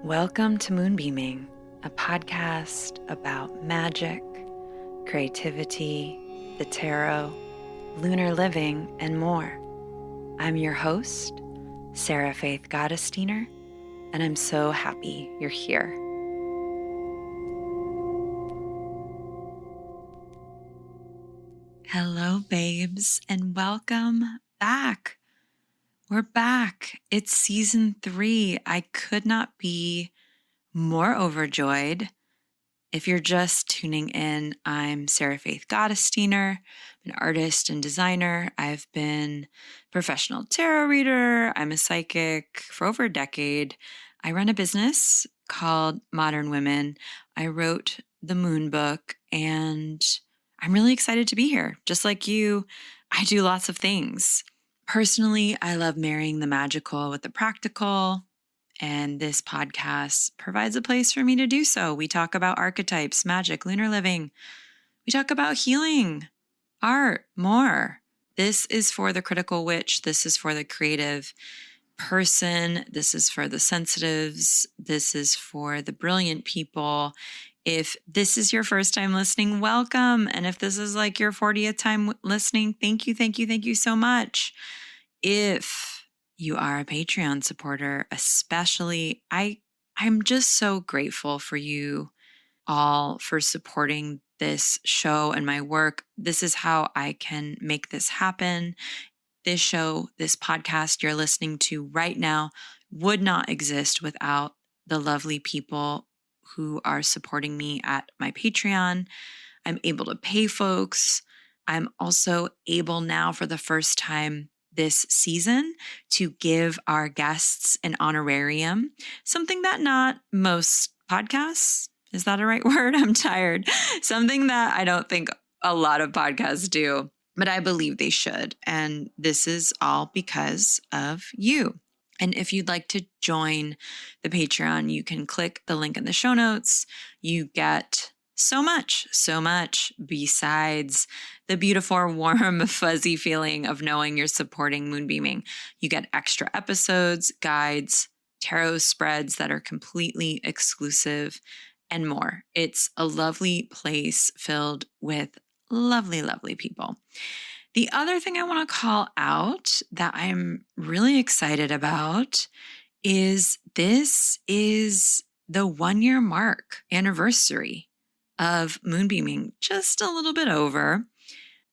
Welcome to Moonbeaming, a podcast about magic, creativity, the tarot, lunar living, and more. I'm your host, Sarah Faith Gottesdiener, and I'm so happy you're here. Hello, babes, and welcome back. We're back. It's season 3. I could not be more overjoyed. If you're just tuning in, I'm Sarah Faith Gottesdiener, an artist and designer. I've been a professional tarot reader. I'm a psychic for over a decade. I run a business called Modern Women. I wrote the Moon Book, and I'm really excited to be here. Just like you, I do lots of things. Personally, I love marrying the magical with the practical, and this podcast provides a place for me to do so. We talk about archetypes, magic, lunar living. We talk about healing, art, more. This is for the critical witch. This is for the creative person. This is for the sensitives. This is for the brilliant people. If this is your first time listening, welcome. And if this is like your 40th time listening, thank you so much. If you are a Patreon supporter, especially, I'm just so grateful for you all for supporting this show and my work. This is how I can make this happen. This show, this podcast you're listening to right now would not exist without the lovely people who are supporting me at my Patreon. I'm able to pay folks. I'm also able now for the first time this season to give our guests an honorarium, something that not most podcasts, is that a right word? I'm tired. Something that I don't think a lot of podcasts do, but I believe they should. And this is all because of you. And if you'd like to join the Patreon, you can click the link in the show notes. You get so much besides the beautiful, warm, fuzzy feeling of knowing you're supporting Moonbeaming. You get extra episodes, guides, tarot spreads that are completely exclusive, and more. It's a lovely place filled with lovely, lovely people. The other thing I want to call out that I'm really excited about is this is the 1-year mark anniversary of Moonbeaming, just a little bit over,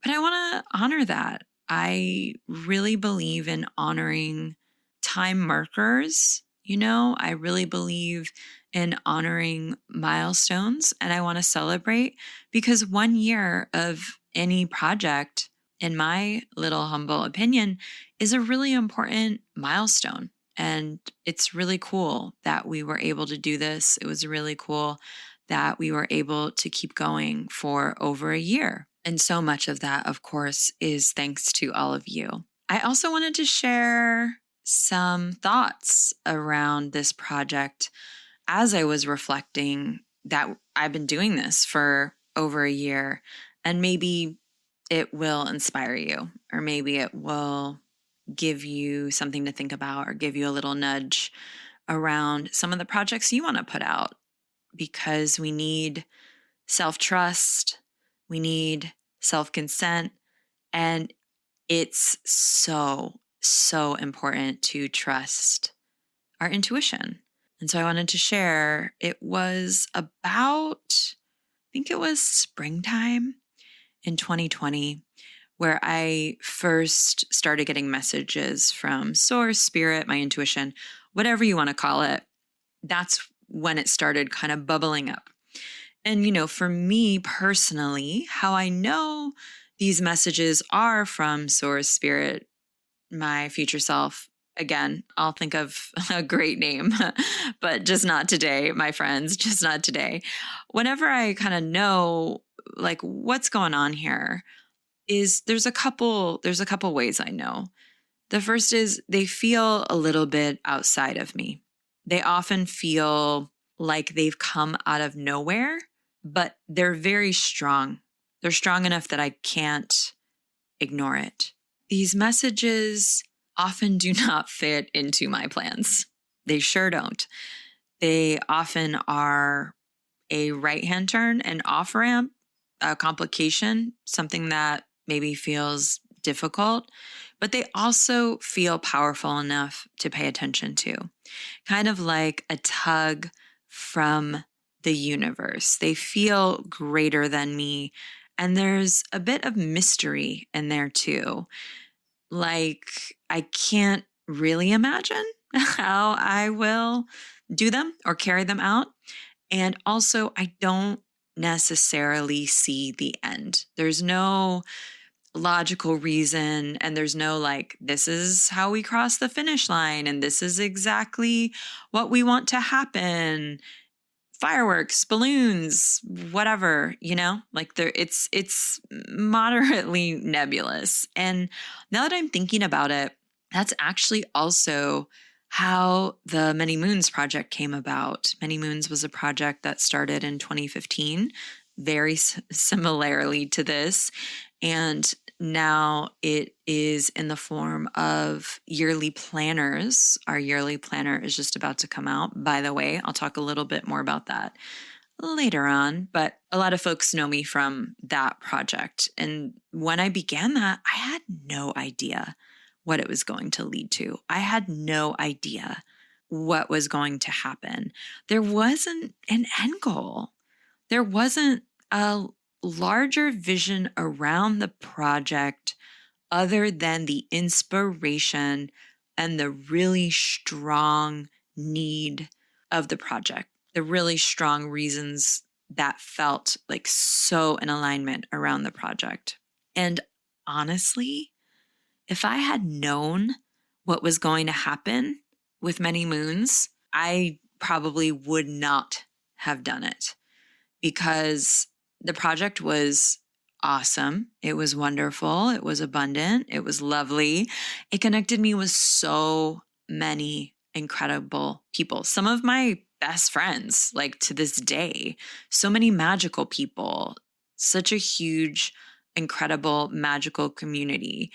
but I want to honor that. I really believe in honoring time markers. I really believe in honoring milestones, and I want to celebrate because 1 year of any project, in my little humble opinion, is a really important milestone. And it's really cool that we were able to do this. It was really cool that we were able to keep going for over a year. And so much of that, of course, is thanks to all of you. I also wanted to share some thoughts around this project as I was reflecting that I've been doing this for over a year, and maybe it will inspire you, or maybe it will give you something to think about or give you a little nudge around some of the projects you want to put out, because we need self-trust, we need self-consent, and it's so important to trust our intuition. And so I wanted to share, it was about, I think it was springtime in 2020, where I first started getting messages from source, spirit, my intuition, whatever you want to call it. That's when it started kind of bubbling up. And, for me personally, how I know these messages are from source, spirit, my future self. Again, I'll think of a great name, but just not today, my friends, just not today. Whenever I kind of know like what's going on here, is there's a couple ways I know. The first is they feel a little bit outside of me. They often feel like they've come out of nowhere, but they're very strong. They're strong enough that I can't ignore it. These messages often do not fit into my plans. They sure don't. They often are a right-hand turn, an off-ramp, a complication, something that maybe feels difficult, but they also feel powerful enough to pay attention to. Kind of like a tug from the universe. They feel greater than me. And there's a bit of mystery in there too. Like, I can't really imagine how I will do them or carry them out. And also, I don't necessarily see the end. There's no logical reason, and there's no like, this is how we cross the finish line, and this is exactly what we want to happen. Fireworks, balloons, whatever, like it's moderately nebulous. And now that I'm thinking about it, that's actually also how the Many Moons project came about. Many Moons was a project that started in 2015, very similarly to this. And now it is in the form of yearly planners. Our yearly planner is just about to come out. By the way, I'll talk a little bit more about that later on, but a lot of folks know me from that project. And when I began that, I had no idea what it was going to lead to. I had no idea what was going to happen. There wasn't an end goal. There wasn't a larger vision around the project other than the inspiration and the really strong need of the project, the really strong reasons that felt like so in alignment around the project. And honestly, if I had known what was going to happen with Many Moons, I probably would not have done it, because the project was awesome. It was wonderful. It was abundant. It was lovely. It connected me with so many incredible people. Some of my best friends, like to this day, so many magical people, such a huge, incredible, magical community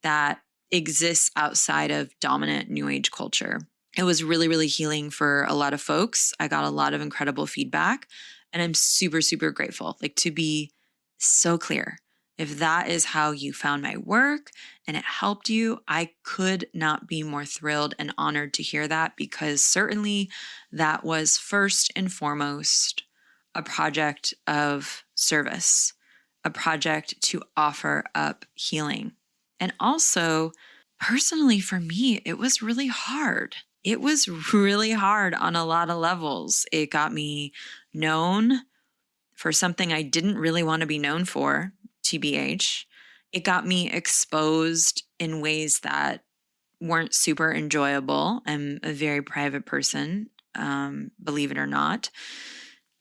that exists outside of dominant New Age culture. It was really, really healing for a lot of folks. I got a lot of incredible feedback. And I'm super, super grateful, like, to be so clear. If that is how you found my work and it helped you, I could not be more thrilled and honored to hear that, because certainly that was first and foremost a project of service, a project to offer up healing. And also, personally for me, it was really hard. It was really hard on a lot of levels. It got me known for something I didn't really want to be known for, TBH. It got me exposed in ways that weren't super enjoyable. I'm a very private person, believe it or not.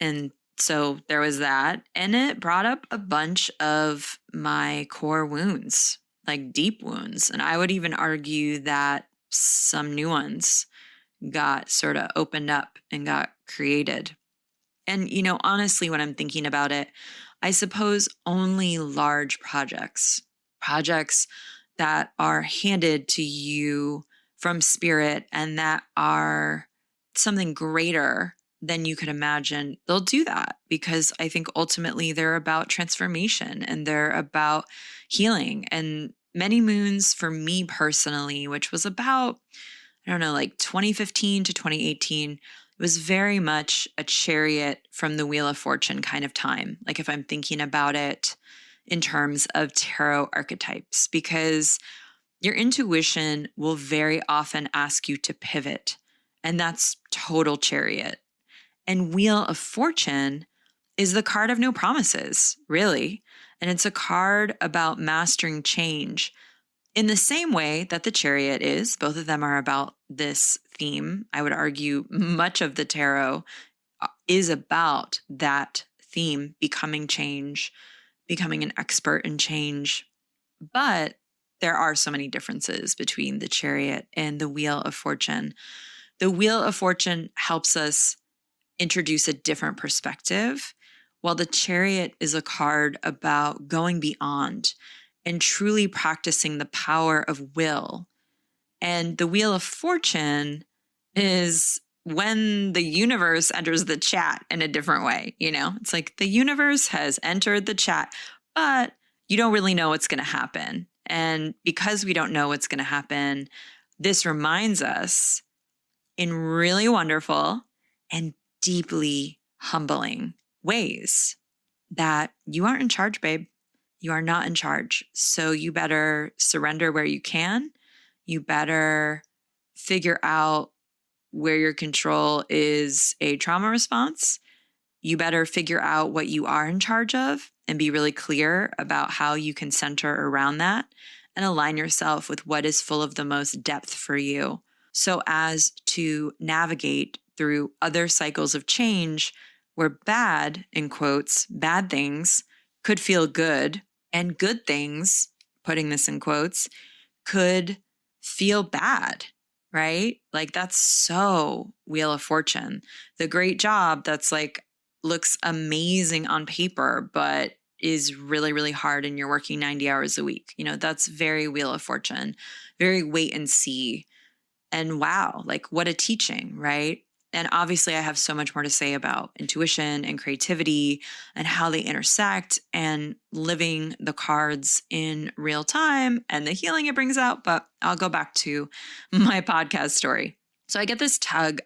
And so there was that. And it brought up a bunch of my core wounds, like deep wounds. And I would even argue that some new ones got sort of opened up and got created. And, honestly, when I'm thinking about it, I suppose only large projects that are handed to you from spirit and that are something greater than you could imagine, they'll do that, because I think ultimately they're about transformation and they're about healing. And Many Moons for me personally, which was about, I don't know, like 2015 to 2018, it was very much a chariot from the Wheel of Fortune kind of time. Like, if I'm thinking about it in terms of tarot archetypes, because your intuition will very often ask you to pivot, and that's total chariot. And Wheel of Fortune is the card of no promises, really. And it's a card about mastering change in the same way that the chariot is. Both of them are about this theme. I would argue much of the tarot is about that theme, becoming change, becoming an expert in change. But there are so many differences between the chariot and the Wheel of Fortune. The Wheel of Fortune helps us introduce a different perspective, while the chariot is a card about going beyond and truly practicing the power of will. And the Wheel of Fortune is when the universe enters the chat in a different way. It's like the universe has entered the chat, but you don't really know what's going to happen. And because we don't know what's going to happen, this reminds us in really wonderful and deeply humbling ways that you aren't in charge, babe. You are not in charge. So you better surrender where you can. You better figure out where your control is a trauma response. You better figure out what you are in charge of and be really clear about how you can center around that and align yourself with what is full of the most depth for you, so as to navigate through other cycles of change where bad, in quotes, bad things could feel good, and good things, putting this in quotes, could feel bad, right? Like that's so Wheel of Fortune. The great job that's like looks amazing on paper, but is really, really hard and you're working 90 hours a week. That's very Wheel of Fortune, very wait and see. And wow, like what a teaching, right? And obviously I have so much more to say about intuition and creativity and how they intersect and living the cards in real time and the healing it brings out. But I'll go back to my podcast story. So I get this tug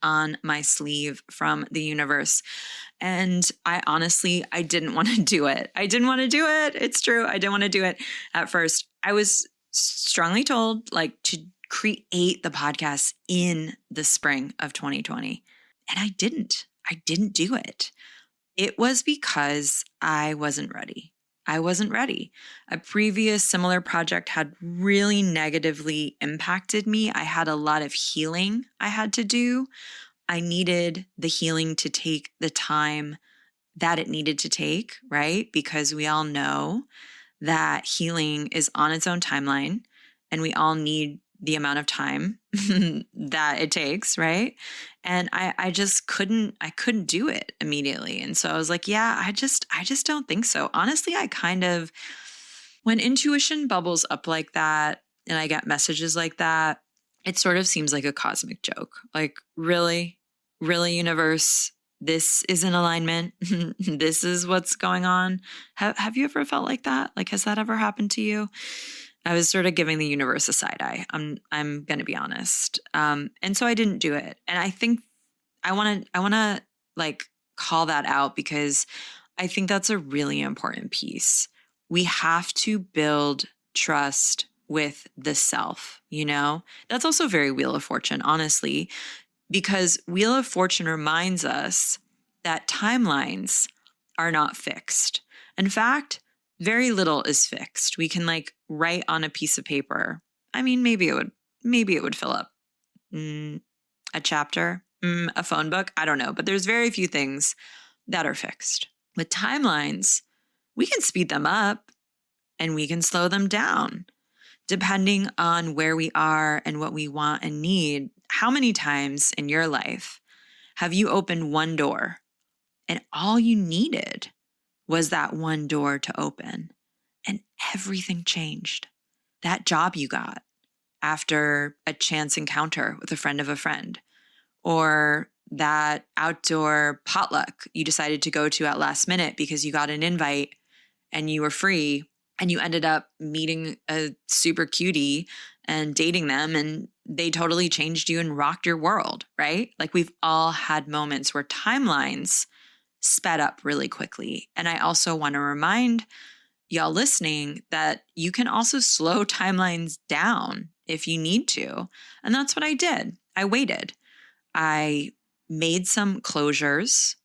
on my sleeve from the universe. And I didn't want to do it. It's true. I didn't want to do it at first. I was strongly told to create the podcast in the spring of 2020. And I didn't do it. It was because I wasn't ready. A previous similar project had really negatively impacted me. I had a lot of healing I had to do. I needed the healing to take the time that it needed to take, right? Because we all know that healing is on its own timeline and we all need the amount of time that it takes, right? And I just couldn't do it immediately. And so I was like, yeah, I just don't think so. Honestly, when intuition bubbles up like that and I get messages like that, it sort of seems like a cosmic joke. Like, really, universe, this is in alignment. This is what's going on. Have you ever felt like that? Like, has that ever happened to you? I was sort of giving the universe a side eye. I'm going to be honest. And so I didn't do it. And I think I want to call that out because I think that's a really important piece. We have to build trust with the self, That's also very Wheel of Fortune, honestly, because Wheel of Fortune reminds us that timelines are not fixed. In fact, very little is fixed. We can write on a piece of paper. I mean, maybe it would fill up a chapter, a phone book. I don't know, but there's very few things that are fixed. With timelines, we can speed them up and we can slow them down depending on where we are and what we want and need. How many times in your life have you opened one door and all you needed was that one door to open and everything changed? That job you got after a chance encounter with a friend of a friend, or that outdoor potluck you decided to go to at last minute because you got an invite and you were free and you ended up meeting a super cutie and dating them and they totally changed you and rocked your world, right? Like, we've all had moments where timelines sped up really quickly. And I also want to remind y'all listening that you can also slow timelines down if you need to. And that's what I did. I waited. I made some closures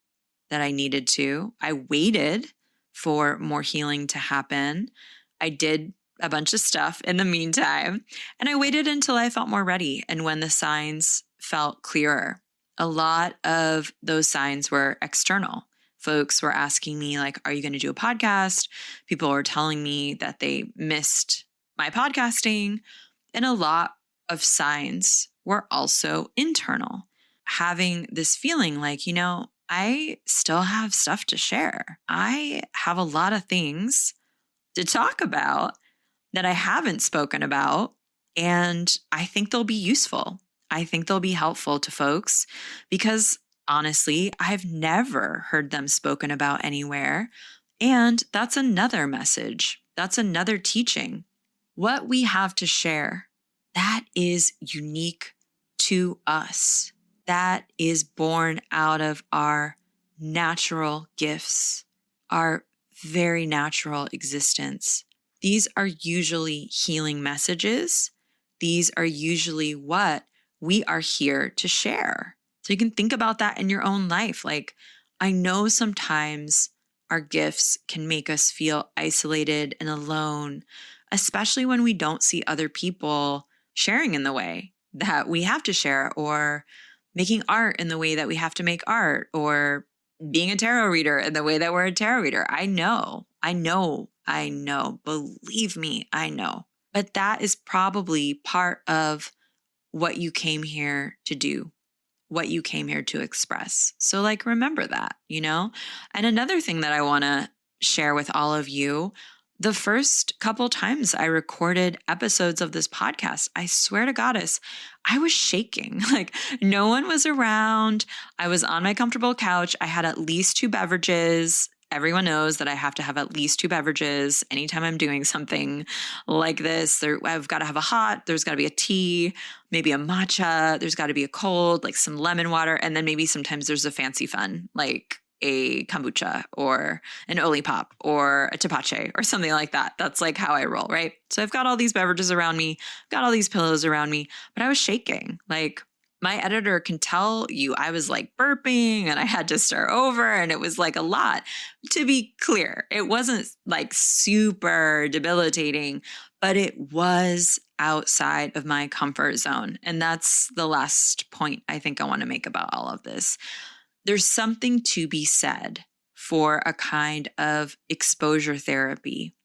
that I needed to. I waited for more healing to happen. I did a bunch of stuff in the meantime, and I waited until I felt more ready and when the signs felt clearer. A lot of those signs were external. Folks were asking me, are you going to do a podcast? People were telling me that they missed my podcasting. And a lot of signs were also internal. Having this feeling I still have stuff to share. I have a lot of things to talk about that I haven't spoken about, and I think they'll be useful. I think they'll be helpful to folks because honestly, I've never heard them spoken about anywhere. And that's another message. That's another teaching. What we have to share, that is unique to us. That is born out of our natural gifts, our very natural existence. These are usually healing messages. These are usually what we are here to share. So you can think about that in your own life. Like, I know sometimes our gifts can make us feel isolated and alone, especially when we don't see other people sharing in the way that we have to share, or making art in the way that we have to make art, or being a tarot reader in the way that we're a tarot reader. I know. Believe me, I know. But that is probably part of what you came here to do, what you came here to express. So like, remember that, And another thing that I want to share with all of you, the first couple times I recorded episodes of this podcast, I swear to Goddess, I was shaking. Like, no one was around. I was on my comfortable couch. I had at least 2 beverages. Everyone knows that I have to have at least 2 beverages anytime I'm doing something like this. I've got to have a hot, there's got to be a tea, maybe a matcha, there's got to be a cold, like some lemon water, and then maybe sometimes there's a fancy fun, like a kombucha or an Olipop or a tepache or something like that. That's like how I roll, right? So I've got all these beverages around me, got all these pillows around me, but I was shaking. Like, my editor can tell you I was like burping and I had to start over, and it was like a lot. To be clear, it wasn't like super debilitating, but it was outside of my comfort zone. And that's the last point I think I want to make about all of this. There's something to be said for a kind of exposure therapy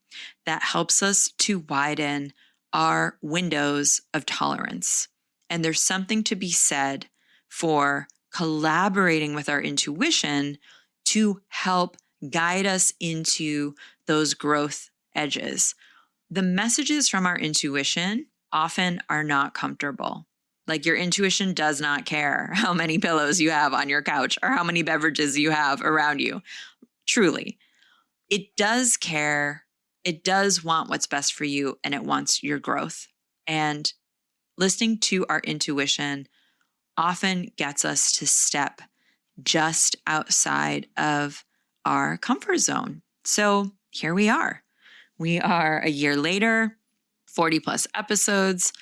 that helps us to widen our windows of tolerance. And there's something to be said for collaborating with our intuition to help guide us into those growth edges. The messages from our intuition often are not comfortable. Like, your intuition does not care how many pillows you have on your couch or how many beverages you have around you. Truly, it does care. It does want what's best for you, and it wants your growth. And listening to our intuition often gets us to step just outside of our comfort zone. So here we are. We are a year later, 40 plus episodes.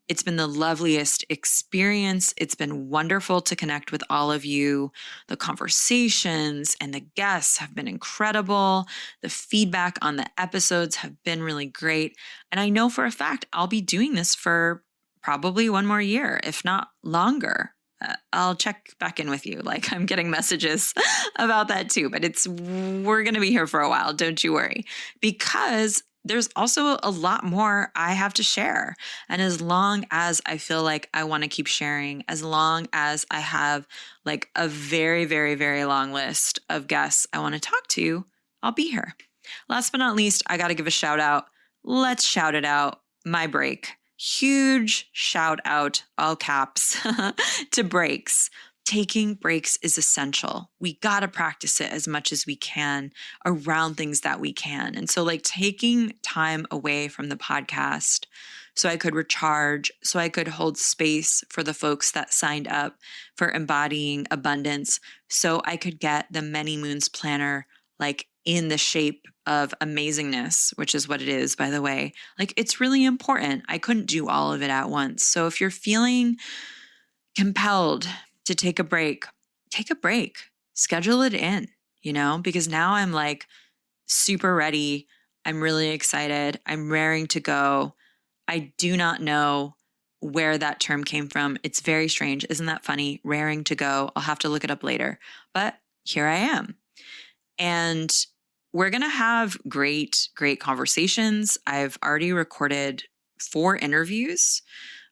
It's been the loveliest experience. It's been wonderful to connect with all of you. The conversations and the guests have been incredible. The feedback on the episodes have been really great. And I know for a fact I'll be doing this for probably 1 more year, if not longer. I'll check back in with you. Like, I'm getting messages about that too, but we're going to be here for a while. Don't you worry, because there's also a lot more I have to share. And as long as I feel like I want to keep sharing, as long as I have like a very, very, very long list of guests I want to talk to, I'll be here. Last but not least, I got to give a shout out. Let's shout it out. My break. Huge shout out, all caps, to breaks. Taking breaks is essential. We got to practice it as much as we can around things that we can. And so, like, taking time away from the podcast so I could recharge, so I could hold space for the folks that signed up for Embodying Abundance, so I could get the Many Moons Planner, like, in the shape of amazingness, which is what it is, by the way. Like, it's really important. I couldn't do all of it at once. So if you're feeling compelled to take a break, schedule it in, because now I'm like super ready. I'm really excited. I'm raring to go. I do not know where that term came from. It's very strange. Isn't that funny? Raring to go. I'll have to look it up later, but here I am. And we're going to have great, great conversations. I've already recorded 4 interviews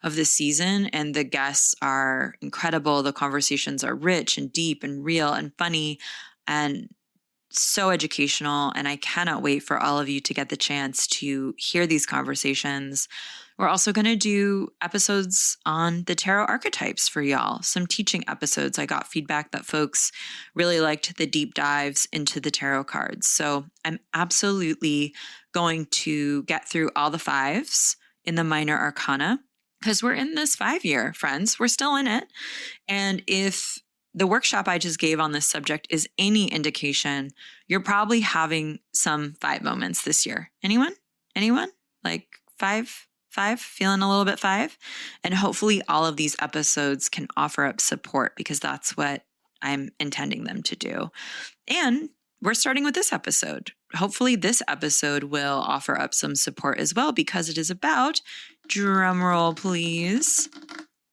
of this season, and the guests are incredible. The conversations are rich and deep and real and funny and so educational. And I cannot wait for all of you to get the chance to hear these conversations, We're also going to do episodes on the tarot archetypes for y'all, some teaching episodes. I got feedback that folks really liked the deep dives into the tarot cards. So I'm absolutely going to get through all the fives in the minor arcana because we're in this 5-year, friends. We're still in it. And if the workshop I just gave on this subject is any indication, you're probably having some 5 moments this year. Anyone? Like five, feeling a little bit 5? And hopefully all of these episodes can offer up support because that's what I'm intending them to do. And we're starting with this episode. Hopefully this episode will offer up some support as well because it is about, drumroll please,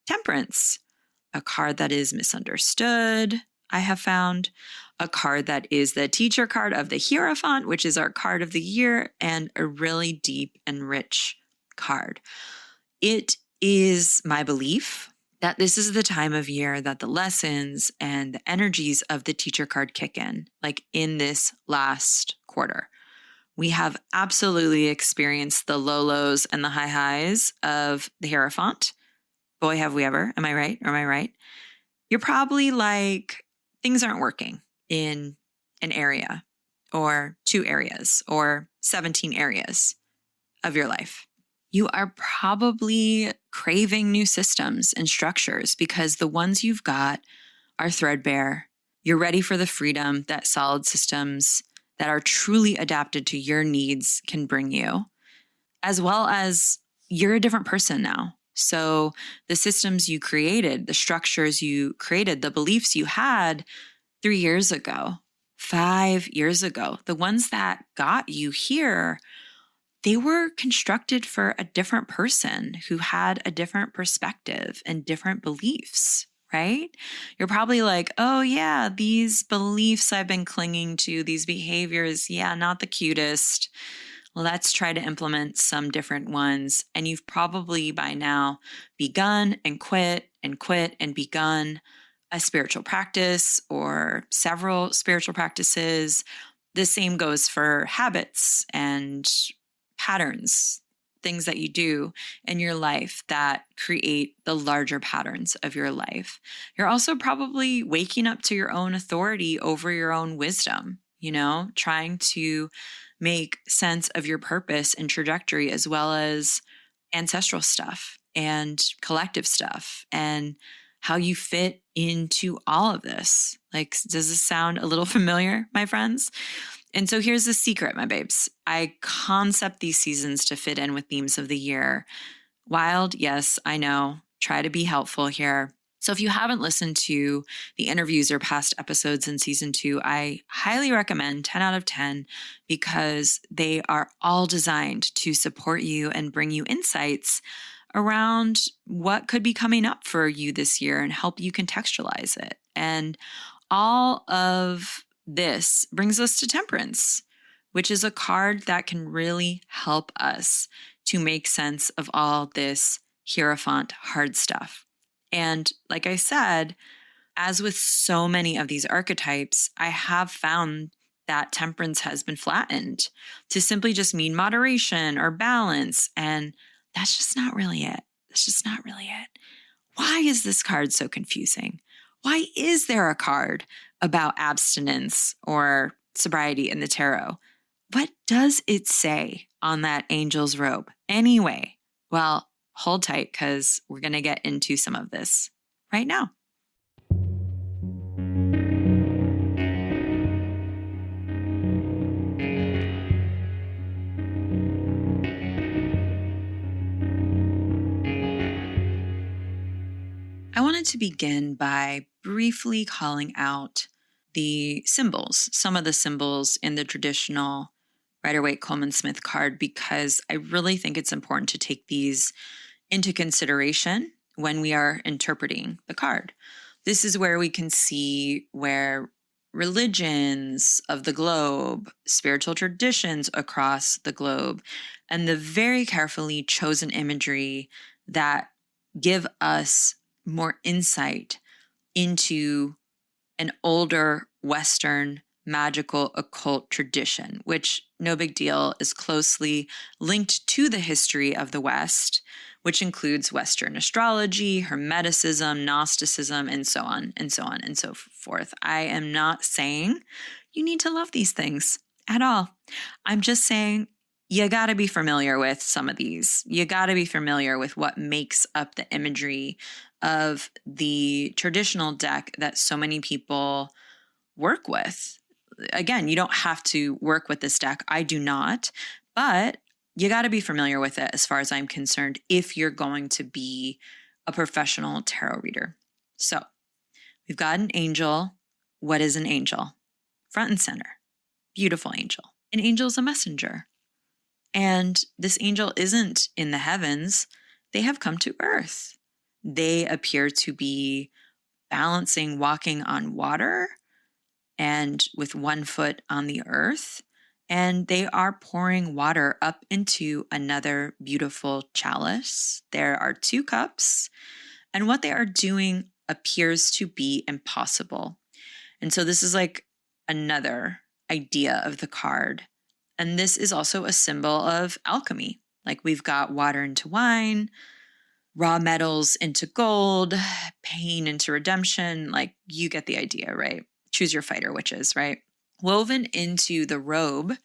Temperance. A card that is misunderstood, I have found. A card that is the teacher card of the Hierophant, which is our card of the year, and a really deep and rich card. It is my belief that this is the time of year that the lessons and the energies of the teacher card kick in, like in this last quarter. We have absolutely experienced the low lows and the high highs of the Hierophant. Boy, have we ever. Am I right? You're probably like, things aren't working in an area or 2 areas or 17 areas of your life. You are probably craving new systems and structures because the ones you've got are threadbare. You're ready for the freedom that solid systems that are truly adapted to your needs can bring you, as well as you're a different person now. So the systems you created, the structures you created, the beliefs you had 3 years ago, 5 years ago, the ones that got you here, they were constructed for a different person who had a different perspective and different beliefs, right? You're probably like, oh yeah, these beliefs I've been clinging to, these behaviors, yeah, not the cutest. Let's try to implement some different ones. And you've probably by now begun and quit and begun a spiritual practice or several spiritual practices. The same goes for habits and patterns, things that you do in your life that create the larger patterns of your life. You're also probably waking up to your own authority over your own wisdom, trying to make sense of your purpose and trajectory, as well as ancestral stuff and collective stuff and how you fit into all of this. Like, does this sound a little familiar, my friends? And so here's the secret, my babes. I concept these seasons to fit in with themes of the year. Wild, yes, I know. Try to be helpful here. So if you haven't listened to the interviews or past episodes in season 2, I highly recommend 10 out of 10 because they are all designed to support you and bring you insights around what could be coming up for you this year and help you contextualize it. And all of this brings us to Temperance, which is a card that can really help us to make sense of all this Hierophant hard stuff. And like I said, as with so many of these archetypes, I have found that Temperance has been flattened to simply just mean moderation or balance. And that's just not really it. Why is this card so confusing? Why is there a card about abstinence or sobriety in the tarot? What does it say on that angel's robe anyway? Well, hold tight because we're going to get into some of this right now. I wanted to begin by briefly calling out the symbols, some of the symbols in the traditional Rider-Waite-Coleman-Smith card, because I really think it's important to take these into consideration when we are interpreting the card. This is where we can see where religions of the globe, spiritual traditions across the globe, and the very carefully chosen imagery that give us more insight into an older Western magical occult tradition, which, no big deal, is closely linked to the history of the West, which includes Western astrology, Hermeticism, Gnosticism, and so on and so on and so forth. I am not saying you need to love these things at all. I'm just saying you got to be familiar with some of these. You got to be familiar with what makes up the imagery of the traditional deck that so many people work with. Again, you don't have to work with this deck. I do not, but you got to be familiar with it as far as I'm concerned if you're going to be a professional tarot reader. So we've got an angel. What is an angel? Front and center. Beautiful angel. An angel is a messenger. And this angel isn't in the heavens. They have come to earth. They appear to be balancing, walking on water and with one foot on the earth. And they are pouring water up into another beautiful chalice. There are 2 cups, and what they are doing appears to be impossible. And so this is like another idea of the card. And this is also a symbol of alchemy. Like we've got water into wine, raw metals into gold, pain into redemption. Like you get the idea, right? Choose your fighter, witches, right? Woven into the robe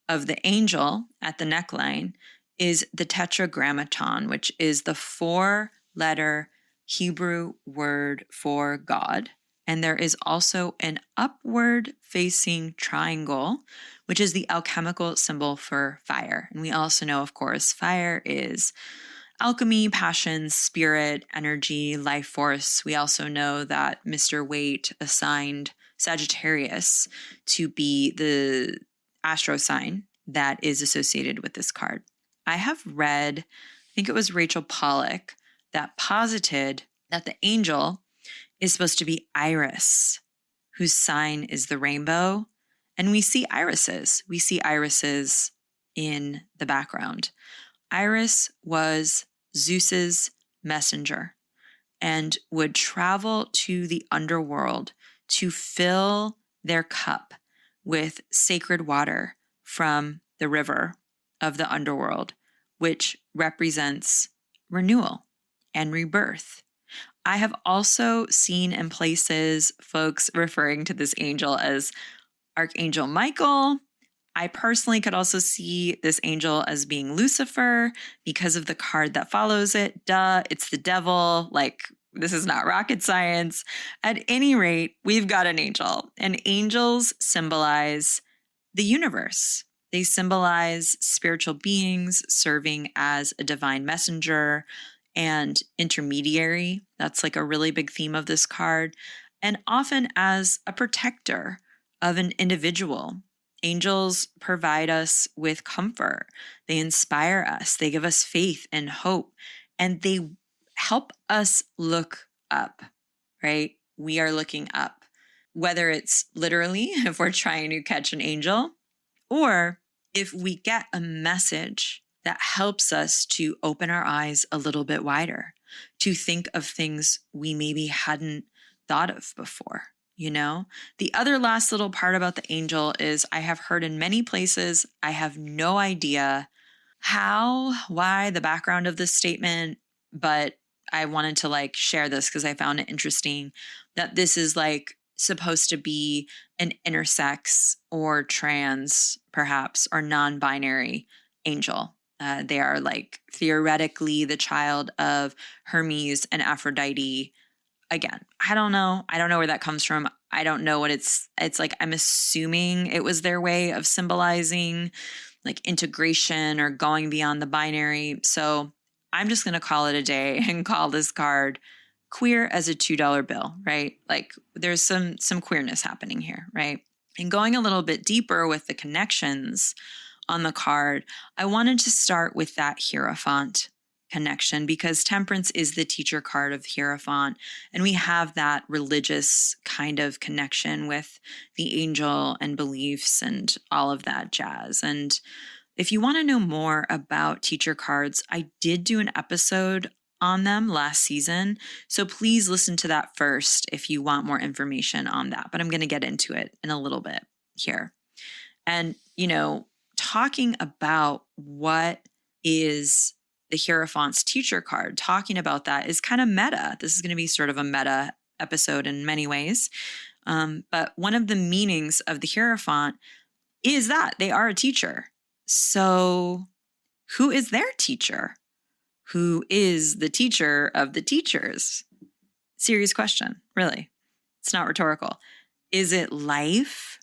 of the angel at the neckline is the tetragrammaton, which is the 4-letter Hebrew word for God. And there is also an upward facing triangle, which is the alchemical symbol for fire. And we also know, of course, fire is alchemy, passion, spirit, energy, life force. We also know that Mr. Waite assigned Sagittarius to be the astro sign that is associated with this card. I have read, I think it was Rachel Pollack, that posited that the angel is supposed to be Iris, whose sign is the rainbow. And we see irises. We see irises in the background. Iris was Zeus's messenger and would travel to the underworld to fill their cup with sacred water from the river of the underworld, which represents renewal and rebirth. I have also seen in places folks referring to this angel as Archangel Michael. I personally could also see this angel as being Lucifer because of the card that follows it. Duh, it's the devil. Like, this is not rocket science. At any rate, we've got an angel, and angels symbolize the universe. They symbolize spiritual beings serving as a divine messenger and intermediary. That's like a really big theme of this card. And often as a protector of an individual. Angels provide us with comfort. They inspire us. They give us faith and hope. And they help us look up, right? We are looking up, whether it's literally if we're trying to catch an angel, or if we get a message that helps us to open our eyes a little bit wider, to think of things we maybe hadn't thought of before. You know, the other last little part about the angel is I have heard in many places, I have no idea why the background of this statement, but I wanted to like share this because I found it interesting that this is like supposed to be an intersex or trans, perhaps, or non-binary angel. They are like theoretically the child of Hermes and Aphrodite. Again, I don't know where that comes from. I don't know what it's like. I'm assuming it was their way of symbolizing like integration or going beyond the binary. So I'm just going to call it a day and call this card queer as a $2 bill, right? Like there's some queerness happening here, right? And going a little bit deeper with the connections on the card, I wanted to start with that Hierophant connection because Temperance is the teacher card of Hierophant, and we have that religious kind of connection with the angel and beliefs and all of that jazz. And if you want to know more about teacher cards, I did do an episode on them last season, so please listen to that first if you want more information on that, but I'm going to get into it in a little bit here. And, you know, talking about what is the Hierophant's teacher card, talking about that is kind of meta. This is going to be sort of a meta episode in many ways. But one of the meanings of the Hierophant is that they are a teacher. So who is their teacher? Who is the teacher of the teachers? Serious question, really. It's not rhetorical. Is it life?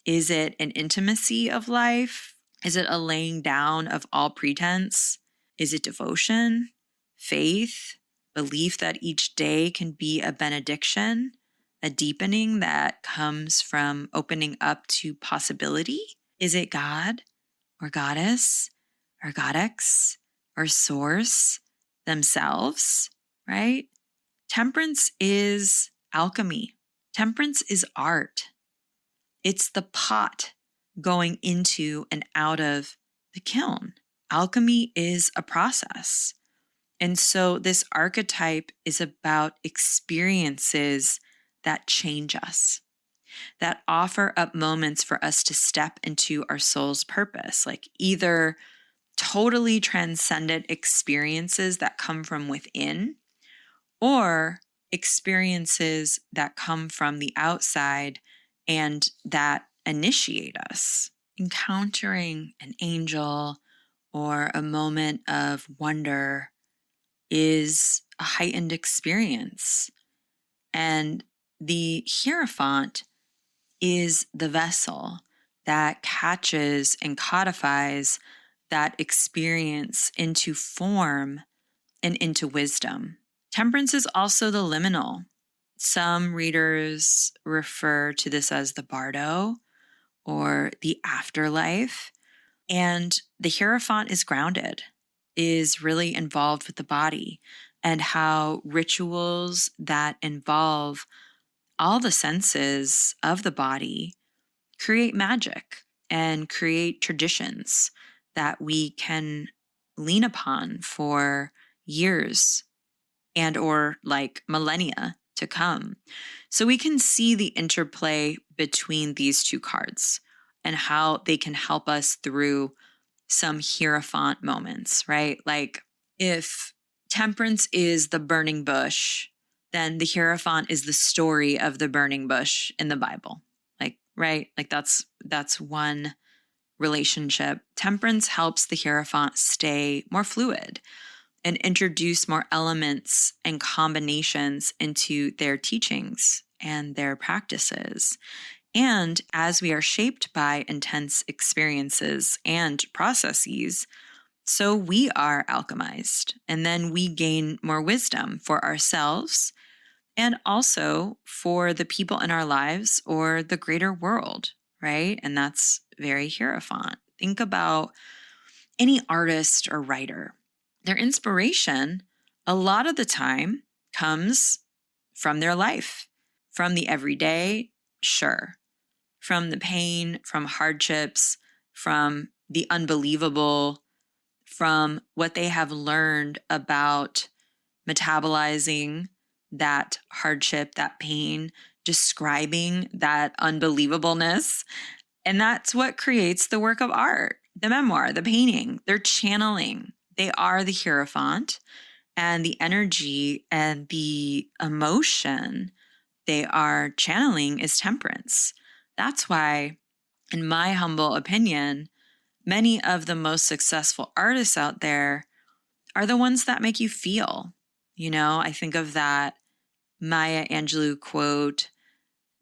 Is it an intimacy of life? Is it a laying down of all pretense? Is it devotion, faith, belief that each day can be a benediction, a deepening that comes from opening up to possibility? Is it God or goddess or godex or source themselves, right? Temperance is alchemy. Temperance is art. It's the pot going into and out of the kiln. Alchemy is a process. And so this archetype is about experiences that change us, that offer up moments for us to step into our soul's purpose, like either totally transcendent experiences that come from within, or experiences that come from the outside and that initiate us. Encountering an angel or a moment of wonder is a heightened experience. And the Hierophant is the vessel that catches and codifies that experience into form and into wisdom. Temperance is also the liminal. Some readers refer to this as the bardo or the afterlife. And the Hierophant is grounded, is really involved with the body and how rituals that involve all the senses of the body create magic and create traditions that we can lean upon for years and or like millennia to come. So we can see the interplay between these two cards and how they can help us through some Hierophant moments, right? Like if Temperance is the burning bush, then the Hierophant is the story of the burning bush in the Bible. Like, right? Like that's one relationship. Temperance helps the Hierophant stay more fluid and introduce more elements and combinations into their teachings and their practices. And as we are shaped by intense experiences and processes, so we are alchemized, and then we gain more wisdom for ourselves and also for the people in our lives or the greater world, right? And that's very Hierophant. Think about any artist or writer. Their inspiration, a lot of the time, comes from their life, from the everyday, sure, from the pain, from hardships, from the unbelievable, from what they have learned about metabolizing that hardship, that pain, describing that unbelievableness. And that's what creates the work of art, the memoir, the painting. They're channeling. They are the Hierophant, and the energy and the emotion they are channeling is temperance. That's why, in my humble opinion, many of the most successful artists out there are the ones that make you feel. You know, I think of that Maya Angelou quote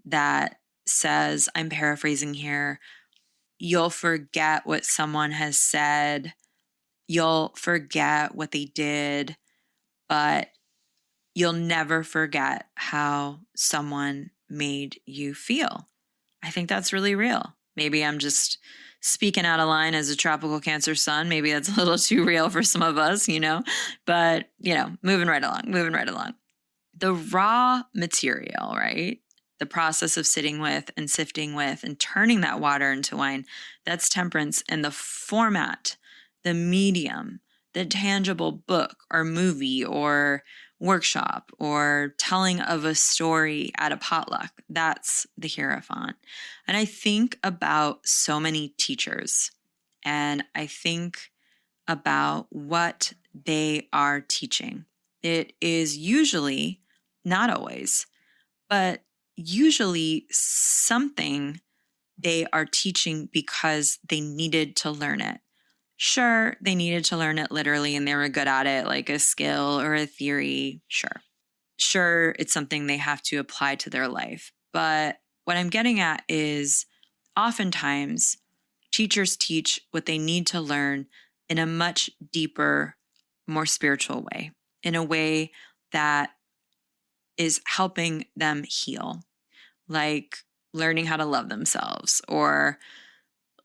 that says, I'm paraphrasing here, you'll forget what someone has said, you'll forget what they did, but you'll never forget how someone made you feel. I think that's really real. Maybe I'm just speaking out of line as a tropical Cancer sun. Maybe that's a little too real for some of us, but, moving right along. The raw material, right? The process of sitting with and sifting with and turning that water into wine, that's temperance. And the format, the medium, the tangible book or movie or workshop or telling of a story at a potluck, that's the Hierophant. And I think about so many teachers, and I think about what they are teaching. It is usually, not always, but usually something they are teaching because they needed to learn it. Sure, they needed to learn it literally and they were good at it, like a skill or a theory. Sure, it's something they have to apply to their life. But what I'm getting at is oftentimes teachers teach what they need to learn in a much deeper, more spiritual way, in a way that is helping them heal, like learning how to love themselves or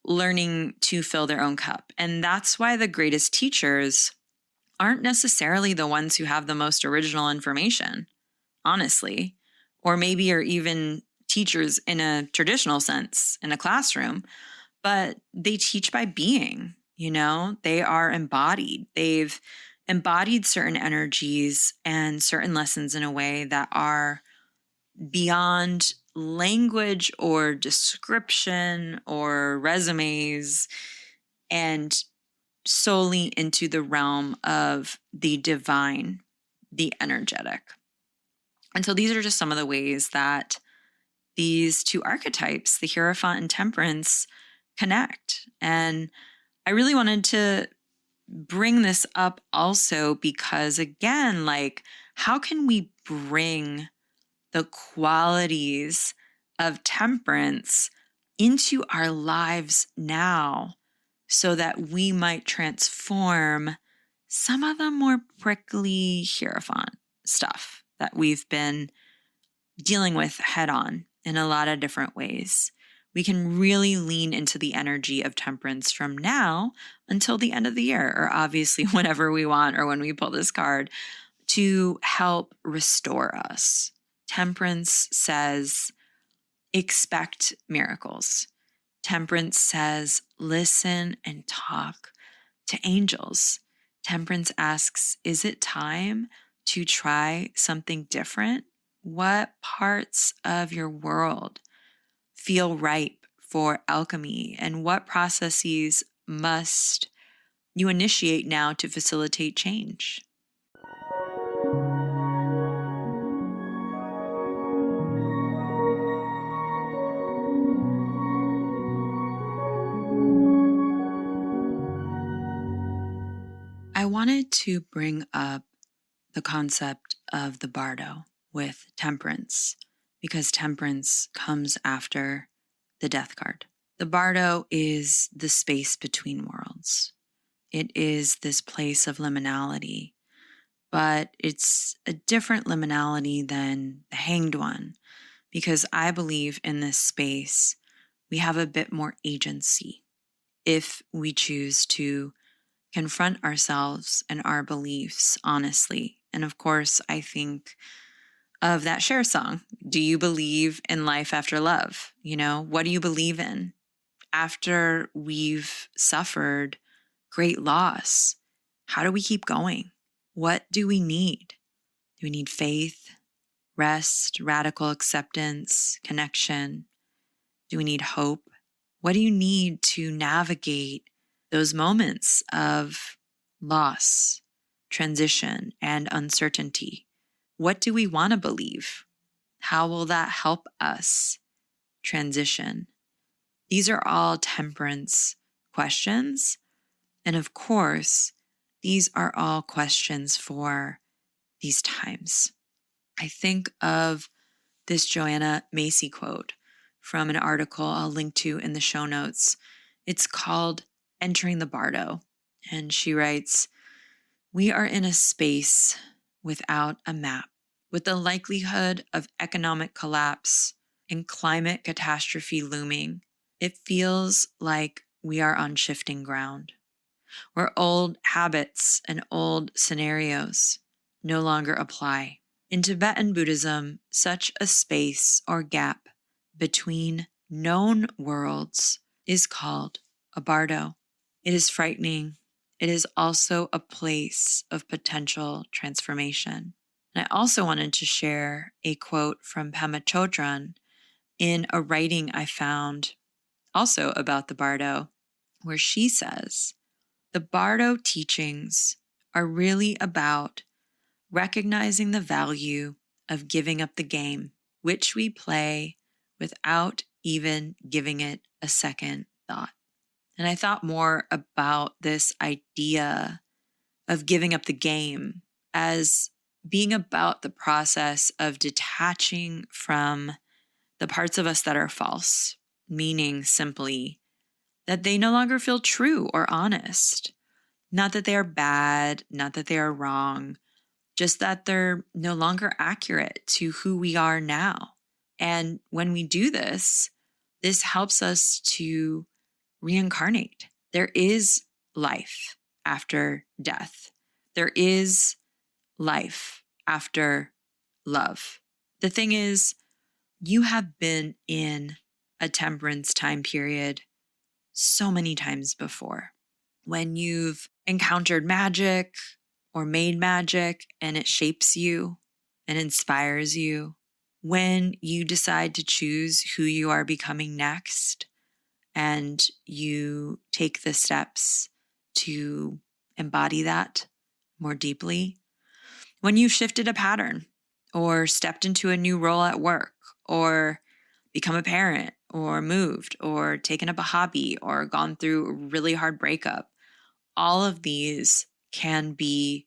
learning to fill their own cup. And that's why the greatest teachers aren't necessarily the ones who have the most original information, honestly, or maybe are even teachers in a traditional sense in a classroom, but they teach by being, they are embodied. They've embodied certain energies and certain lessons in a way that are beyond language or description or resumes, and solely into the realm of the divine, the energetic. And so these are just some of the ways that these two archetypes, the Hierophant and Temperance, connect. And I really wanted to bring this up also because, again, like, how can we bring the qualities of temperance into our lives now so that we might transform some of the more prickly Hierophant stuff that we've been dealing with head on in a lot of different ways? We can really lean into the energy of temperance from now until the end of the year, or obviously whenever we want or when we pull this card, to help restore us. Temperance says, expect miracles. Temperance says, listen and talk to angels. Temperance asks, is it time to try something different? What parts of your world feel ripe for alchemy, and what processes must you initiate now to facilitate change? I wanted to bring up the concept of the bardo with temperance because temperance comes after the death card. The bardo is the space between worlds. It is this place of liminality, but it's a different liminality than the hanged one because I believe in this space we have a bit more agency if we choose to confront ourselves and our beliefs honestly. And of course, I think of that Cher song, Do You Believe in Life After Love? What do you believe in? After we've suffered great loss, how do we keep going? What do we need? Do we need faith, rest, radical acceptance, connection? Do we need hope? What do you need to navigate those moments of loss, transition, and uncertainty? What do we want to believe? How will that help us transition? These are all temperance questions. And of course, these are all questions for these times. I think of this Joanna Macy quote from an article I'll link to in the show notes. It's called Entering the Bardo. And she writes, we are in a space without a map, with the likelihood of economic collapse and climate catastrophe looming. It feels like we are on shifting ground, where old habits and old scenarios no longer apply. In Tibetan Buddhism, such a space or gap between known worlds is called a bardo. It is frightening. It is also a place of potential transformation. And I also wanted to share a quote from Pema Chodron in a writing I found also about the bardo, where she says, the bardo teachings are really about recognizing the value of giving up the game, which we play without even giving it a second thought. And I thought more about this idea of giving up the game as being about the process of detaching from the parts of us that are false, meaning simply that they no longer feel true or honest. Not that they are bad, not that they are wrong, just that they're no longer accurate to who we are now. And when we do this, this helps us to reincarnate. There is life after death. There is life after love. The thing is, you have been in a temperance time period so many times before. When you've encountered magic or made magic and it shapes you and inspires you. When you decide to choose who you are becoming next and you take the steps to embody that more deeply. When you've shifted a pattern or stepped into a new role at work or become a parent or moved or taken up a hobby or gone through a really hard breakup, all of these can be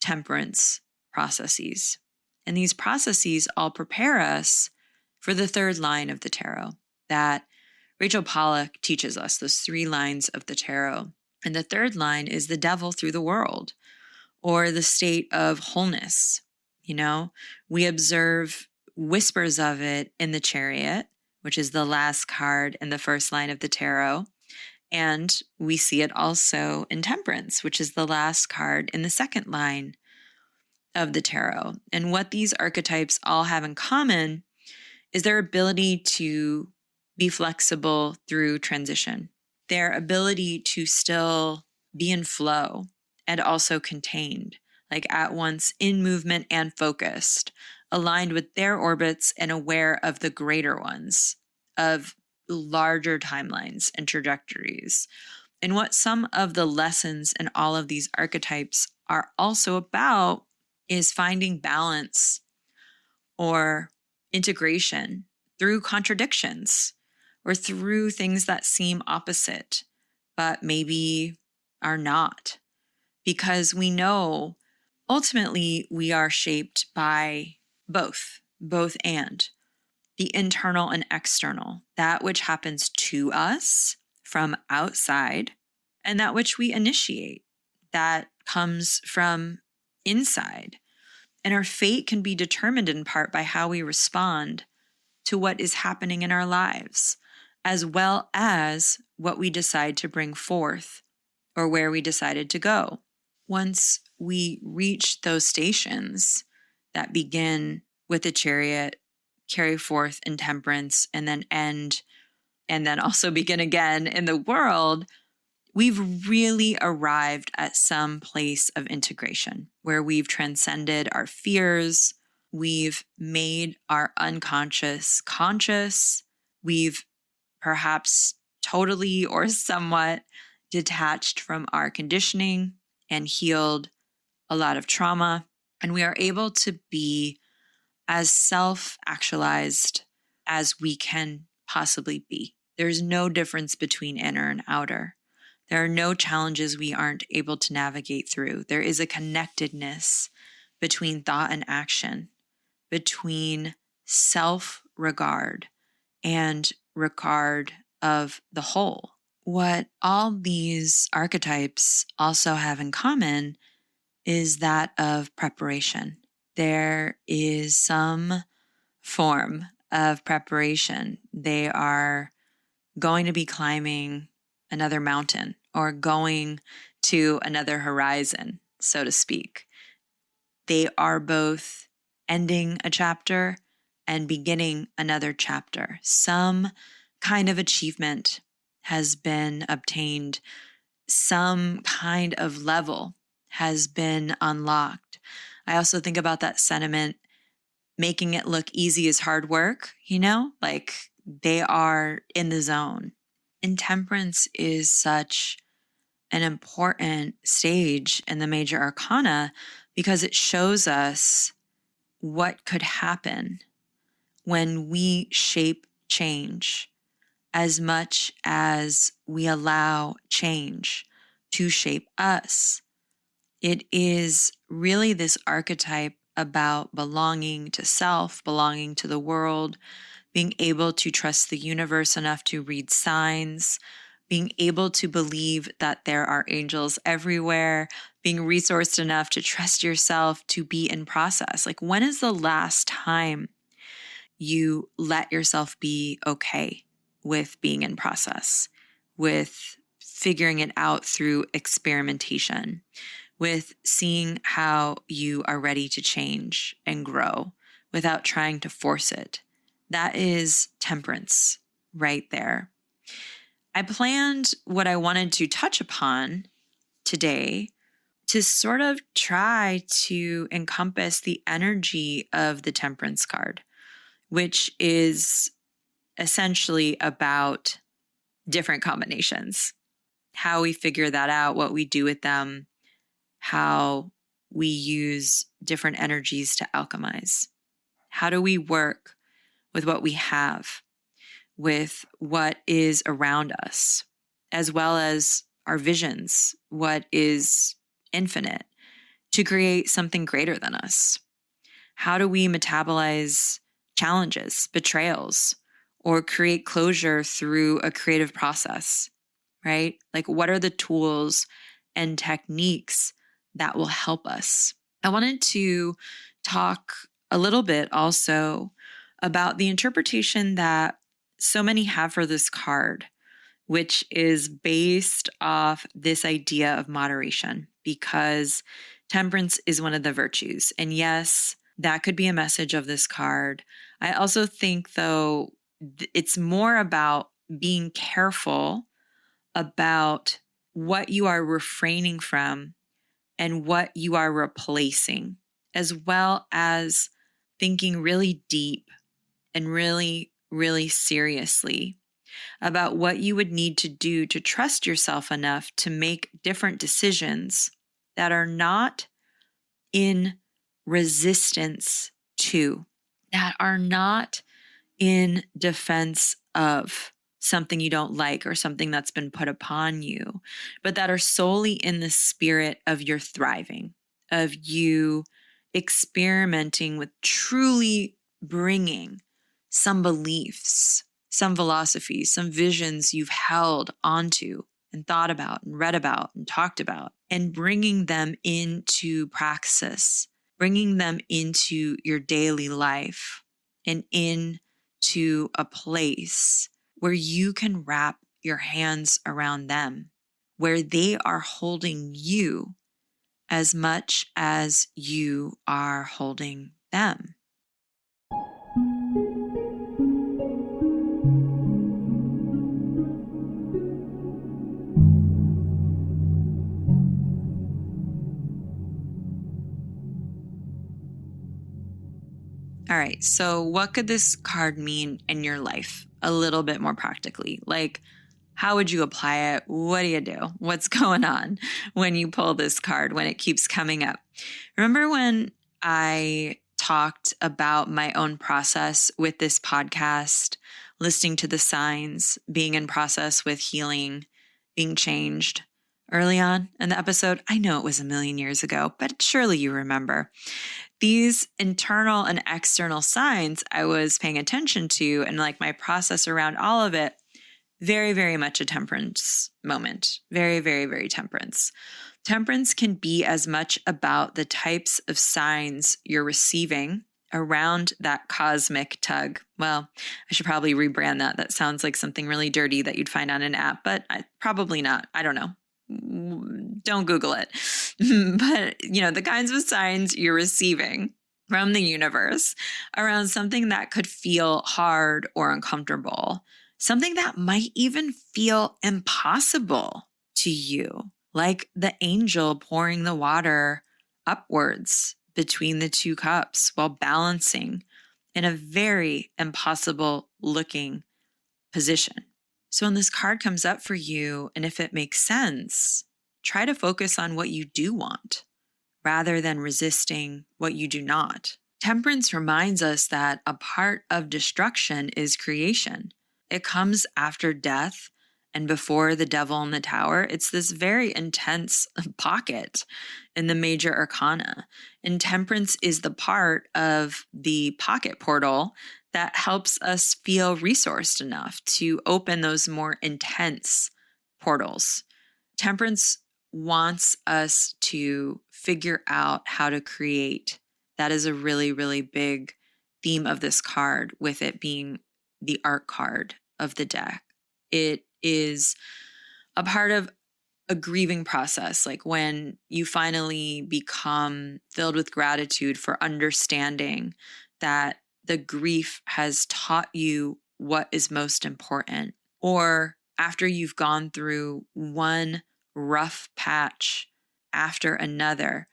temperance processes. And these processes all prepare us for the third line of the tarot that Rachel Pollack teaches us, those 3 lines of the tarot. And the third line is the devil through the world, or the state of wholeness. You know, we observe whispers of it in the Chariot, which is the last card in the first line of the tarot. And we see it also in Temperance, which is the last card in the second line of the tarot. And what these archetypes all have in common is their ability to be flexible through transition, their ability to still be in flow and also contained, like at once in movement and focused, aligned with their orbits and aware of the greater ones, of larger timelines and trajectories. And what some of the lessons in all of these archetypes are also about is finding balance or integration through contradictions or through things that seem opposite, but maybe are not. Because we know ultimately we are shaped by both and the internal and external, that which happens to us from outside and that which we initiate, that comes from inside. And our fate can be determined in part by how we respond to what is happening in our lives, as well as what we decide to bring forth or where we decided to go. Once we reach those stations that begin with the Chariot, carry forth in Temperance, and then end, and then also begin again in the world, we've really arrived at some place of integration where we've transcended our fears, we've made our unconscious conscious, we've perhaps totally or somewhat detached from our conditioning and healed a lot of trauma. And we are able to be as self-actualized as we can possibly be. There's no difference between inner and outer. There are no challenges we aren't able to navigate through. There is a connectedness between thought and action, between self-regard and regard of the whole. What all these archetypes also have in common is that of preparation. There is some form of preparation. They are going to be climbing another mountain or going to another horizon, so to speak. They are both ending a chapter and beginning another chapter. Some kind of achievement has been obtained. Some kind of level has been unlocked. I also think about that sentiment, making it look easy is hard work, like they are in the zone. Intemperance is such an important stage in the major arcana because it shows us what could happen when we shape change as much as we allow change to shape us. It is really this archetype about belonging to self, belonging to the world, being able to trust the universe enough to read signs, being able to believe that there are angels everywhere, being resourced enough to trust yourself to be in process. Like, when is the last time you let yourself be okay with being in process, with figuring it out through experimentation, with seeing how you are ready to change and grow without trying to force it? That is temperance right there. I planned what I wanted to touch upon today to sort of try to encompass the energy of the Temperance card, which is essentially about different combinations, how we figure that out, what we do with them, how we use different energies to alchemize. How do we work with what we have, with what is around us, as well as our visions, what is infinite, to create something greater than us? How do we metabolize challenges, betrayals, or create closure through a creative process, right? Like, what are the tools and techniques that will help us? I wanted to talk a little bit also about the interpretation that so many have for this card, which is based off this idea of moderation, because temperance is one of the virtues. And yes, that could be a message of this card. I also think, though, it's more about being careful about what you are refraining from and what you are replacing, as well as thinking really deep and really, really seriously about what you would need to do to trust yourself enough to make different decisions that are not in resistance to, that are not in defense of something you don't like or something that's been put upon you, but that are solely in the spirit of your thriving, of you experimenting with truly bringing some beliefs, some philosophies, some visions you've held onto and thought about and read about and talked about, and bringing them into praxis, bringing them into your daily life and into a place where you can wrap your hands around them, where they are holding you as much as you are holding them. All right, so what could this card mean in your life a little bit more practically? Like, how would you apply it? What do you do? What's going on when you pull this card, when it keeps coming up? Remember when I talked about my own process with this podcast, listening to the signs, being in process with healing, being changed early on in the episode? I know it was a million years ago, but surely you remember. These internal and external signs I was paying attention to, and like my process around all of it, very, very much a temperance moment. Very, very, very temperance. Temperance can be as much about the types of signs you're receiving around that cosmic tug. Well, I should probably rebrand that. That sounds like something really dirty that you'd find on an app, but probably not. I don't know. Don't Google it. But, the kinds of signs you're receiving from the universe around something that could feel hard or uncomfortable, something that might even feel impossible to you, like the angel pouring the water upwards between the two cups while balancing in a very impossible looking position. So when this card comes up for you, and if it makes sense, try to focus on what you do want rather than resisting what you do not. Temperance reminds us that a part of destruction is creation. It comes after death and before the devil in the tower. It's this very intense pocket in the major arcana. And temperance is the part of the pocket portal that helps us feel resourced enough to open those more intense portals. Temperance wants us to figure out how to create. That is a really, really big theme of this card, with it being the art card of the deck. It is a part of a grieving process, like when you finally become filled with gratitude for understanding that the grief has taught you what is most important, or after you've gone through one rough patch after another,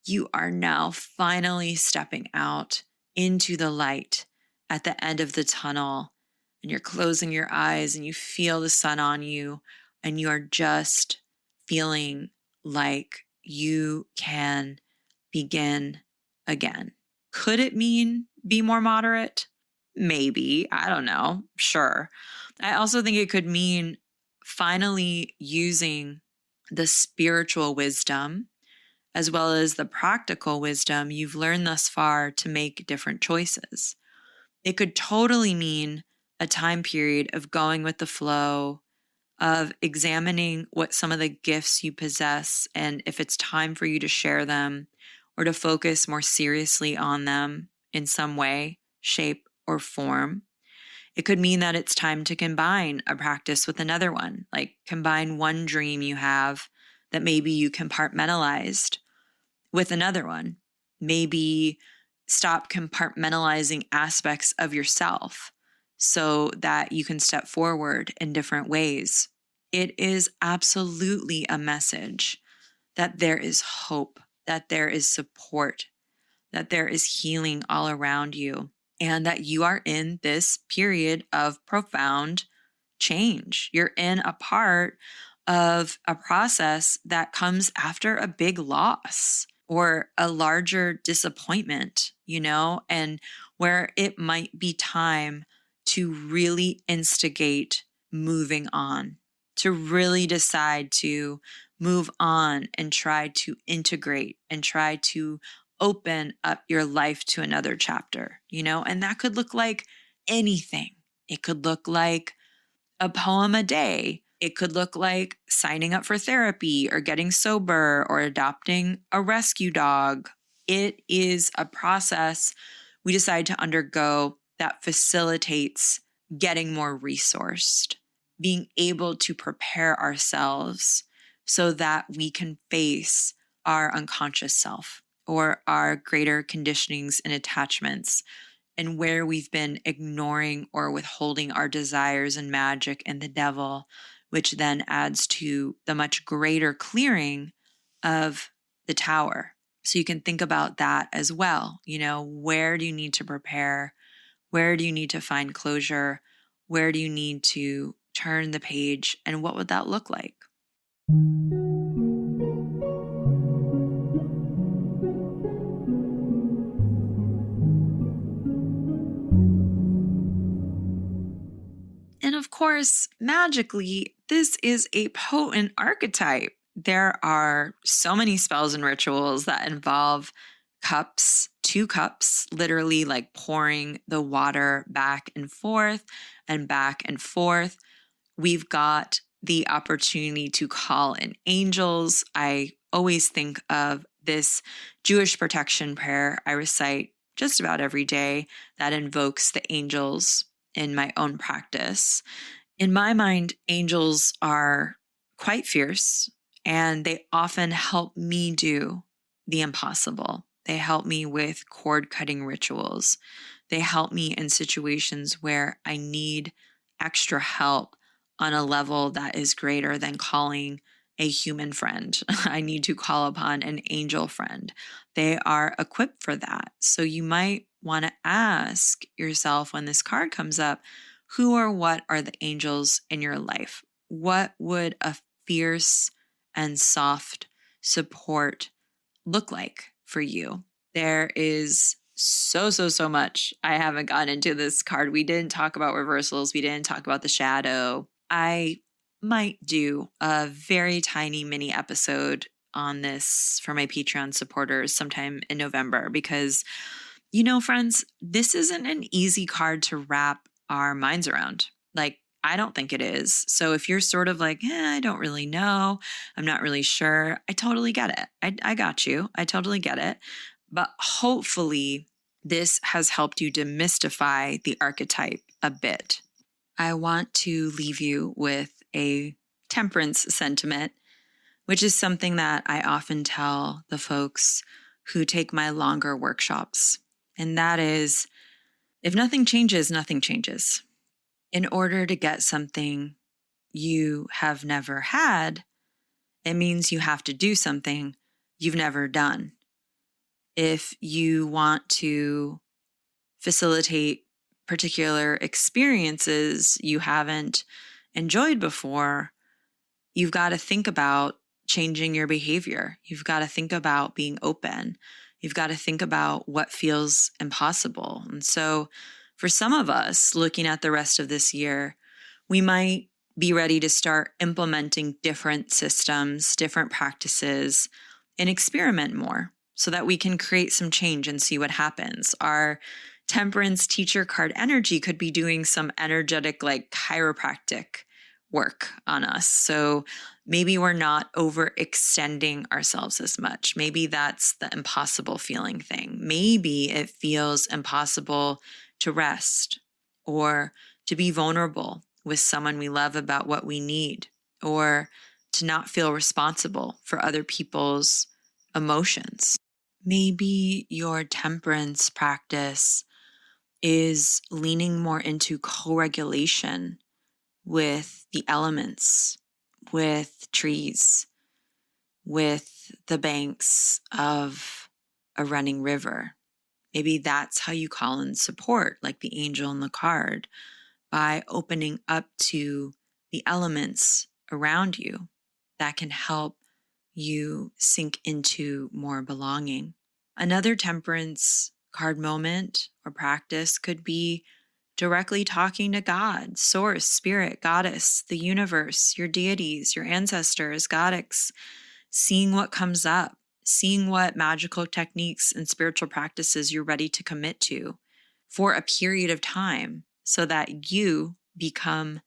you are now finally stepping out into the light at the end of the tunnel, and you're closing your eyes and you feel the sun on you, and you are just feeling like you can begin again. Could it mean be more moderate? Maybe. I don't know. Sure. I also think it could mean finally using the spiritual wisdom as well as the practical wisdom you've learned thus far to make different choices. It could totally mean a time period of going with the flow, of examining what some of the gifts you possess and if it's time for you to share them or to focus more seriously on them in some way, shape, or form. It could mean that it's time to combine a practice with another one, like combine one dream you have that maybe you compartmentalized with another one. Maybe stop compartmentalizing aspects of yourself so that you can step forward in different ways. It is absolutely a message that there is hope, that there is support, that there is healing all around you, and that you are in this period of profound change. You're in a part of a process that comes after a big loss or a larger disappointment, and where it might be time to really instigate moving on, to really decide to move on and try to integrate and try to open up your life to another chapter, and that could look like anything. It could look like a poem a day. It could look like signing up for therapy or getting sober or adopting a rescue dog. It is a process we decide to undergo that facilitates getting more resourced, being able to prepare ourselves so that we can face our unconscious self or our greater conditionings and attachments, and where we've been ignoring or withholding our desires and magic and the devil, which then adds to the much greater clearing of the tower. So you can think about that as well. Where do you need to prepare? Where do you need to find closure? Where do you need to turn the page? And what would that look like? And of course, magically, this is a potent archetype. There are so many spells and rituals that involve cups, 2 cups, literally like pouring the water back and forth and back and forth. We've got the opportunity to call in angels. I always think of this Jewish protection prayer I recite just about every day that invokes the angels in my own practice. In my mind, angels are quite fierce, and they often help me do the impossible. They help me with cord-cutting rituals. They help me in situations where I need extra help on a level that is greater than calling a human friend. I need to call upon an angel friend. They are equipped for that. So you might want to ask yourself when this card comes up, who or what are the angels in your life? What would a fierce and soft support look like for you? There is so much I haven't gotten into this card. We didn't talk about reversals. We didn't talk about the shadow. I might do a very tiny mini episode on this for my Patreon supporters sometime in November, because, friends, this isn't an easy card to wrap our minds around. Like, I don't think it is. So if you're sort of like, I don't really know, I'm not really sure, I totally get it. I got you. I totally get it. But hopefully this has helped you demystify the archetype a bit. I want to leave you with a temperance sentiment, which is something that I often tell the folks who take my longer workshops. And that is, if nothing changes, nothing changes. In order to get something you have never had, it means you have to do something you've never done. If you want to facilitate particular experiences you haven't enjoyed before, you've got to think about changing your behavior. You've got to think about being open. You've got to think about what feels impossible. And so for some of us, looking at the rest of this year, we might be ready to start implementing different systems, different practices, and experiment more so that we can create some change and see what happens. Our Temperance teacher card energy could be doing some energetic, like chiropractic work on us. So maybe we're not overextending ourselves as much. Maybe that's the impossible feeling thing. Maybe it feels impossible to rest or to be vulnerable with someone we love about what we need, or to not feel responsible for other people's emotions. Maybe your temperance practice is leaning more into co-regulation with the elements, with trees, with the banks of a running river. Maybe that's how you call in support, like the angel in the card, by opening up to the elements around you that can help you sink into more belonging. Another temperance card moment or practice could be directly talking to God, source, spirit, goddess, the universe, your deities, your ancestors, goddess, seeing what comes up, seeing what magical techniques and spiritual practices you're ready to commit to for a period of time so that you become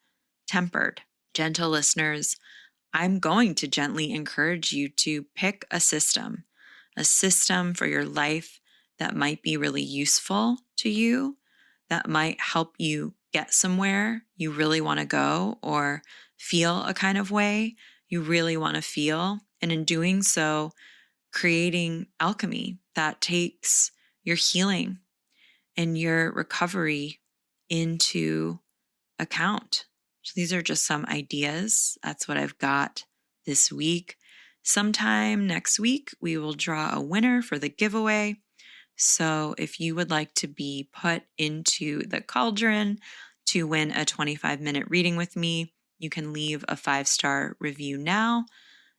tempered. Gentle listeners, I'm going to gently encourage you to pick a system for your life that might be really useful to you, that might help you get somewhere you really want to go, or feel a kind of way you really want to feel. And in doing so, creating alchemy that takes your healing and your recovery into account. So these are just some ideas. That's what I've got this week. Sometime next week, we will draw a winner for the giveaway. So if you would like to be put into the cauldron to win a 25-minute reading with me, you can leave a 5-star review now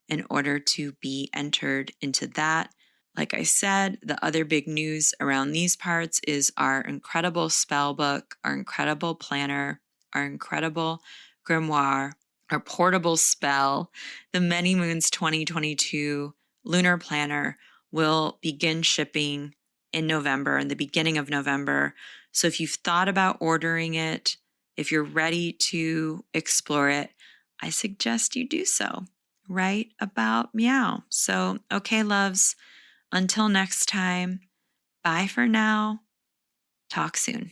in order to be entered into that. Like I said, the other big news around these parts is our incredible spell book, our incredible planner, our incredible grimoire, our portable spell, the Many Moons 2022 Lunar Planner will begin shipping in November, in the beginning of November. So if you've thought about ordering it, if you're ready to explore it, I suggest you do so right about meow. So, okay, loves, until next time, bye for now. Talk soon.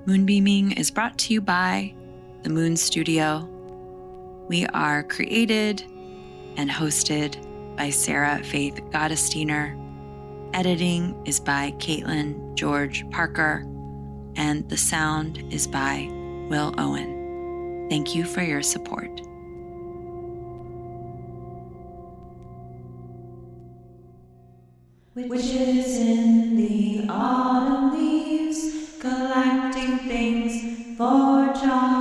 Moonbeaming is brought to you by the Moon Studio. We are created and hosted by Sarah Faith Gottesdiener. Editing is by Caitlin George Parker, and the sound is by Will Owen. Thank you for your support. Witches in the autumn leaves, collecting things for John.